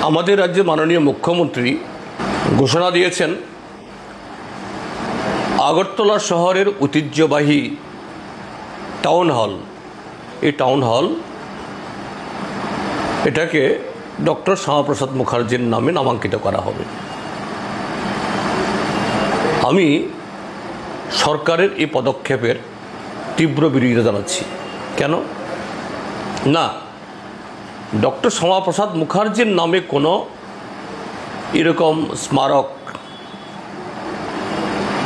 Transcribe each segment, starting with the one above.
আমাদের রাজ্যের মাননীয় মুখ্যমন্ত্রী ঘোষণা দিয়েছেন আগরতলা শহরের ঐতিহ্যবাহী টাউন হল, এই টাউন হল এটাকে ডক্টর শ্যামাপ্রসাদ মুখার্জির নামে নামাঙ্কিত করা হবে। আমি সরকারের এই পদক্ষেপের তীব্র বিরোধিতা জানাচ্ছি। কেন না, ডক্টর শ্যামাপ্রসাদ মুখার্জির নামে কোনো এরকম স্মারক,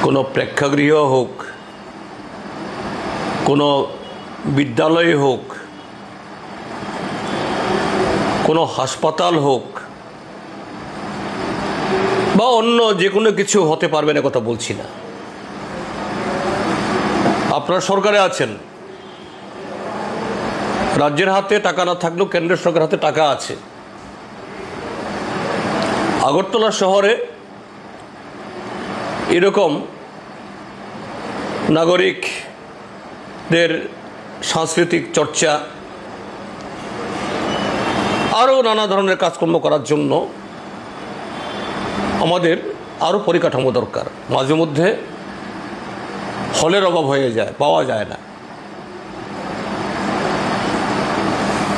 কোনো প্রেক্ষাগৃহ হোক, কোনো বিদ্যালয় হোক, কোনো হাসপাতাল হোক বা অন্য যে কোনো কিছু হতে পারবে না কথা বলছি না। আপনারা সরকারে আছেন, রাজ্যের হাতে টাকা না থাকলেও কেন্দ্রের সরকারের হাতে টাকা আছে। আগরতলা শহরে এরকম নাগরিকদের সাংস্কৃতিক চর্চা আরও নানা ধরনের কাজকর্ম করার জন্য আমাদের আরও পরিকাঠামো দরকার। মাঝে মধ্যে হলের অভাব হয়ে যায়, পাওয়া যায় না।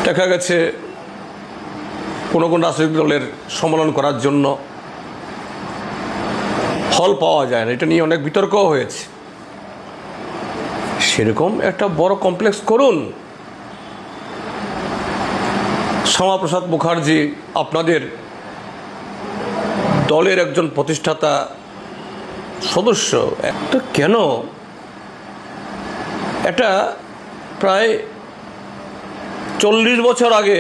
দেখা গেছে কোনো কোনো রাজনৈতিক দলের সম্মেলন করার জন্য হল পাওয়া যায় না, এটা নিয়ে অনেক বিতর্কও হয়েছে। সেরকম একটা বড় কমপ্লেক্স করুন। শ্যামাপ্রসাদ মুখার্জি আপনাদের দলের একজন প্রতিষ্ঠাতা সদস্য, একটা কেন এটা প্রায় 40 বছর আগে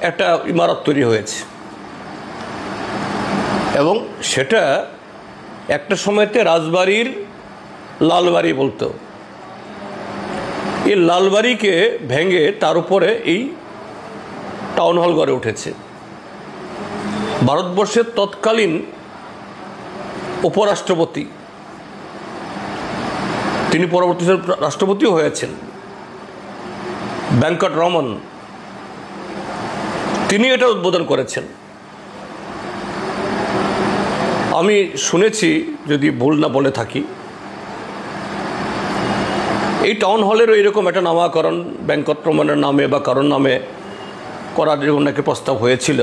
একটা ইমারত তৈরি হয়েছে এবং সেটা একটা সময়তে রাজবাড়ির লালবাড়ি বলতো। এই লালবাড়িকে ভেঙে তার উপরে এই টাউন হল গড়ে উঠেছে। ভারতবর্ষের তৎকালীন উপরাষ্ট্রপতি, তিনি পরবর্তী রাষ্ট্রপতিও হয়েছেন, ভেঙ্কটরমন, তিনি এটা উদ্বোধন করেছেন। আমি শুনেছি, যদি ভুল না বলে থাকি, এই টাউন হলেরও এরকম একটা নামকরণ ভেঙ্কটরমনের নামে বা কারোর নামে করার জন্য নাকি প্রস্তাব হয়েছিল,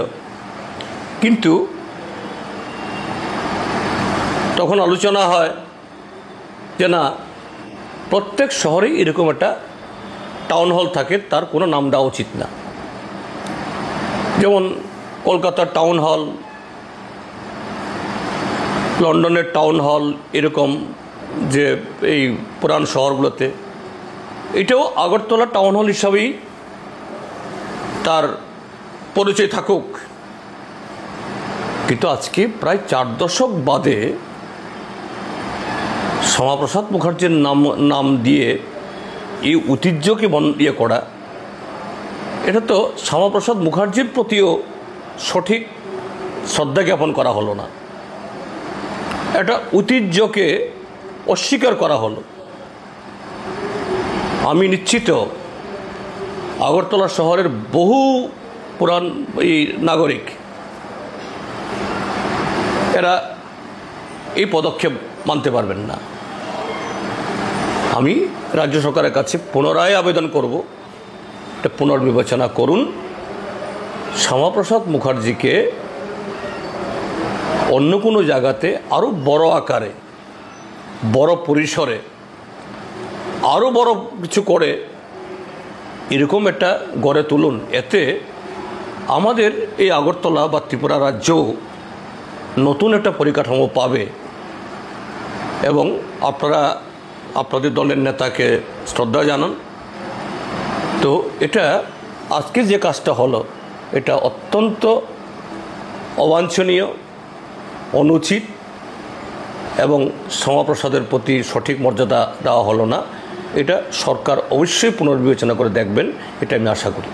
কিন্তু তখন আলোচনা হয় যে না, প্রত্যেক শহরেই এরকম একটা টাউন হল থাকে, তার কোনো নাম দেওয়া উচিত না। যেমন কলকাতার টাউন হল, লন্ডনের টাউন হল, এরকম যে এই পুরান শহরগুলোতে, এটাও আগরতলা টাউন হল হিসাবেই তার পরিচয় থাকুক। কিন্তু আজকে প্রায় 4 দশক বাদে শ্যামাপ্রসাদ মুখার্জির নাম দিয়ে এই ঐতিহ্যকে ইয়ে করা, এটা তো শ্যামাপ্রসাদ মুখার্জির প্রতিও সঠিক শ্রদ্ধা জ্ঞাপন করা হলো না, একটা ঐতিহ্যকে অস্বীকার করা হলো। আমি নিশ্চিত আগরতলা শহরের বহু পুরান এই নাগরিক, এরা এই পদক্ষেপ মানতে পারবেন না। আমি রাজ্য সরকারের কাছে পুনরায় আবেদন করব, এটা পুনর্বিবেচনা করুন। শ্যামাপ্রসাদ মুখার্জিকে অন্য কোনো জায়গাতে আরও বড় আকারে, বড় পরিসরে, আরও বড় কিছু করে এরকম একটা গড়ে তুলুন। এতে আমাদের এই আগরতলা বা ত্রিপুরা রাজ্য নতুন একটা পরিকাঠামো পাবে এবং আপনারা আপনাদের দলের নেতাকে শ্রদ্ধা জানান। তো এটা আজকে যে কাজটা হলো, এটা অত্যন্ত অবাঞ্ছনীয়, অনুচিত এবং শ্যামাপ্রসাদের প্রতি সঠিক মর্যাদা দেওয়া হলো না। এটা সরকার অবশ্যই পুনর্বিবেচনা করে দেখবেন, এটা আমি আশা করি।